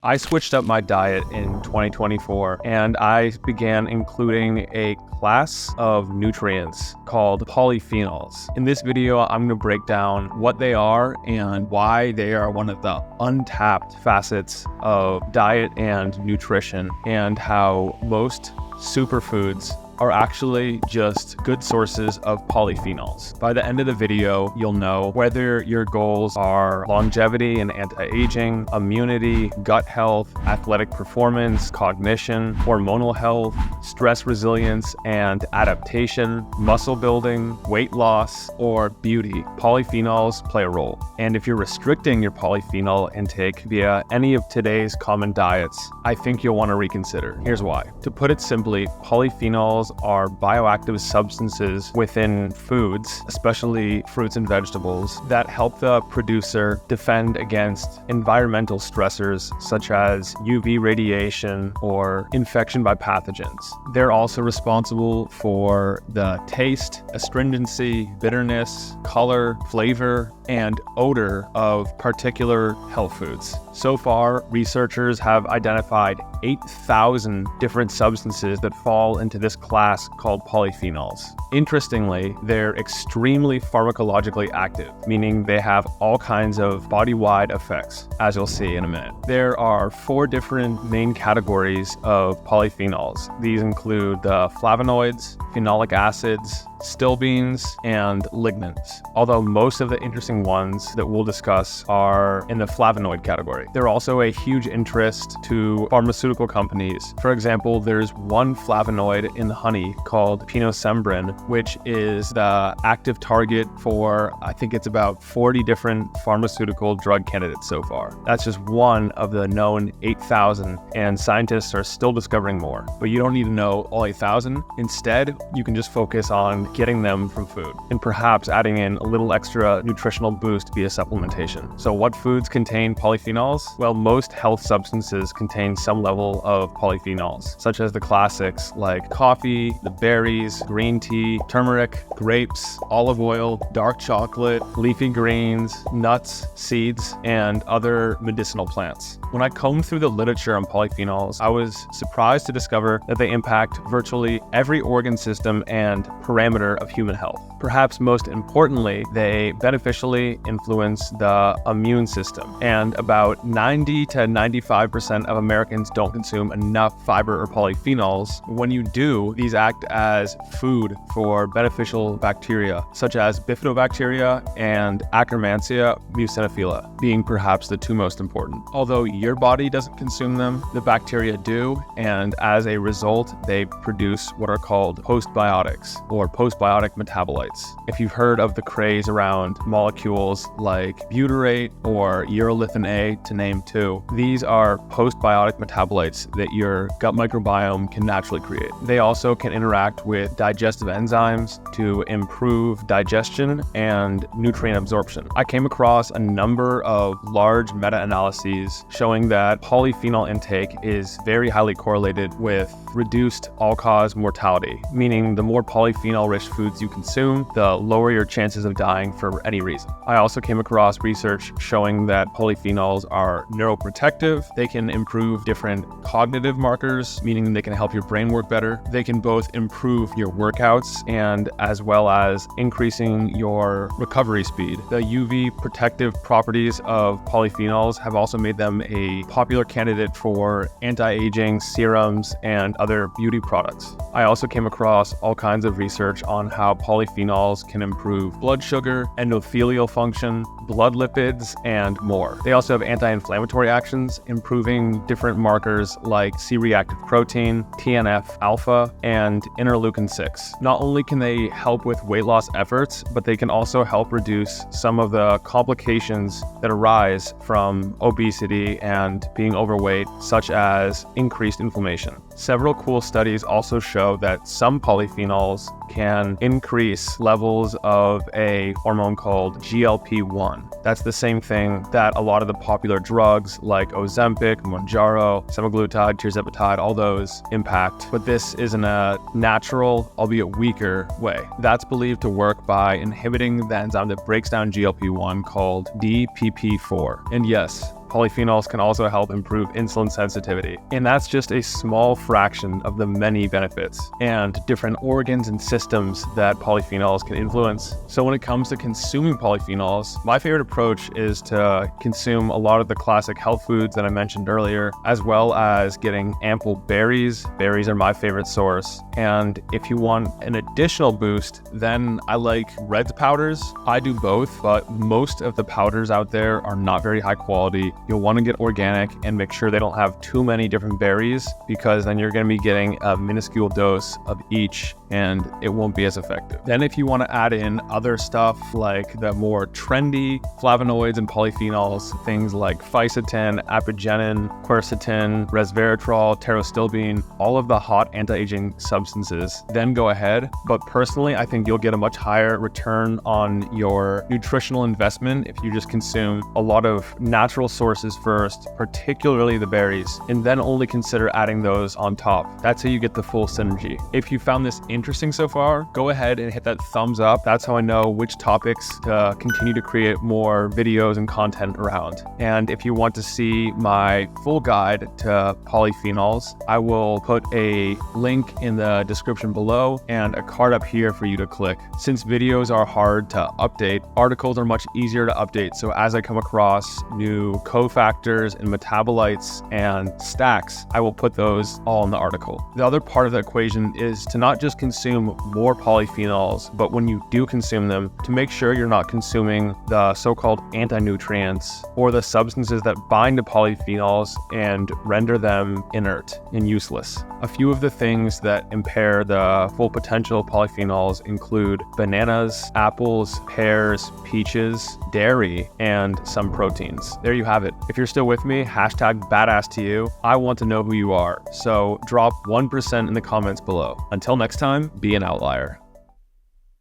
I switched up my diet in 2024 and I began including a class of nutrients called polyphenols. In this video, I'm going to break down what they are and why they are one of the untapped facets of diet and nutrition, and how most superfoods are actually just good sources of polyphenols. By the end of the video, you'll know whether your goals are longevity and anti-aging, immunity, gut health, athletic performance, cognition, hormonal health, stress resilience and adaptation, muscle building, weight loss, or beauty. Polyphenols play a role. And if you're restricting your polyphenol intake via any of today's common diets, I think you'll want to reconsider. Here's why. To put it simply, polyphenols are bioactive substances within foods, especially fruits and vegetables, that help the producer defend against environmental stressors such as UV radiation or infection by pathogens. They're also responsible for the taste, astringency, bitterness, color, flavor, and odor of particular health foods. So far, researchers have identified 8,000 different substances that fall into this class called polyphenols. Interestingly, they're extremely pharmacologically active, meaning they have all kinds of body-wide effects, as you'll see in a minute. There are 4 different main categories of polyphenols. These include the flavonoids, phenolic acids, stilbenes, and lignans, although most of the interesting ones that we'll discuss are in the flavonoid category. They're also a huge interest to pharmaceutical companies. For example, there's one flavonoid in the honey called pinosembrin, which is the active target for, I think it's about 40 different pharmaceutical drug candidates so far. That's just one of the known 8,000, and scientists are still discovering more. But you don't need to know all 8,000. Instead, you can just focus on getting them from food and perhaps adding in a little extra nutritional boost via supplementation. So what foods contain polyphenols? Well, most health substances contain some level of polyphenols, such as the classics like coffee, the berries, green tea, turmeric, grapes, olive oil, dark chocolate, leafy greens, nuts, seeds, and other medicinal plants. When I combed through the literature on polyphenols, I was surprised to discover that they impact virtually every organ system and parameter of human health. Perhaps most importantly, they beneficially influence the immune system, and about 90 to 95% of Americans don't consume enough fiber or polyphenols. When you do, these act as food for beneficial bacteria, such as bifidobacteria and Akkermansia muciniphila, being perhaps the 2 most important. Although your body doesn't consume them, the bacteria do, and as a result, they produce what are called postbiotics, or postbiotic metabolites. If you've heard of the craze around molecules like butyrate or urolithin A, to name 2, these are postbiotic metabolites that your gut microbiome can naturally create. They also can interact with digestive enzymes to improve digestion and nutrient absorption. I came across a number of large meta-analyses showing that polyphenol intake is very highly correlated with reduced all-cause mortality, meaning the more polyphenol-rich foods you consume, the lower your chances of dying for any reason. I also came across research showing that polyphenols are neuroprotective. They can improve different cognitive markers, meaning they can help your brain work better. They can both improve your workouts and as well as increasing your recovery speed. The UV protective properties of polyphenols have also made them a popular candidate for anti-aging serums and other beauty products. I also came across all kinds of research on how polyphenols can improve blood sugar, endothelial function, blood lipids, and more. They also have anti-inflammatory actions, improving different markers like C-reactive protein, TNF-alpha, and interleukin-6. Not only can they help with weight loss efforts, but they can also help reduce some of the complications that arise from obesity and being overweight, such as increased inflammation. Several cool studies also show that some polyphenols can increase levels of a hormone called GLP-1. That's the same thing that a lot of the popular drugs like Ozempic, Mounjaro, semaglutide, tirzepatide, all those impact. But this is in a natural, albeit weaker way. That's believed to work by inhibiting the enzyme that breaks down GLP-1 called DPP-4. And yes, Polyphenols can also help improve insulin sensitivity. And that's just a small fraction of the many benefits and different organs and systems that polyphenols can influence. So when it comes to consuming polyphenols, my favorite approach is to consume a lot of the classic health foods that I mentioned earlier, as well as getting ample berries. Berries are my favorite source. And if you want an additional boost, then I like Reds powders. I do both, but most of the powders out there are not very high quality. You'll want to get organic and make sure they don't have too many different berries, because then you're going to be getting a minuscule dose of each and it won't be as effective. Then if you want to add in other stuff like the more trendy flavonoids and polyphenols, things like fisetin, apigenin, quercetin, resveratrol, pterostilbene, all of the hot anti-aging substances, then go ahead. But personally, I think you'll get a much higher return on your nutritional investment if you just consume a lot of natural sources first, particularly the berries, and then only consider adding those on top. That's how you get the full synergy. If you found this interesting so far, go ahead and hit that thumbs up. That's how I know which topics to continue to create more videos and content around. And if you want to see my full guide to polyphenols, I will put a link in the description below and a card up here for you to click. Since videos are hard to update, articles are much easier to update. So as I come across new cofactors and metabolites and stacks, I will put those all in the article. The other part of the equation is to not just consume more polyphenols, but when you do consume them, to make sure you're not consuming the so-called anti-nutrients or the substances that bind to polyphenols and render them inert and useless. A few of the things that impair the full potential of polyphenols include bananas, apples, pears, peaches, dairy, and some proteins. There you have it. If you're still with me, hashtag badass to you. I want to know who you are. So drop 1% in the comments below. Until next time, be an outlier.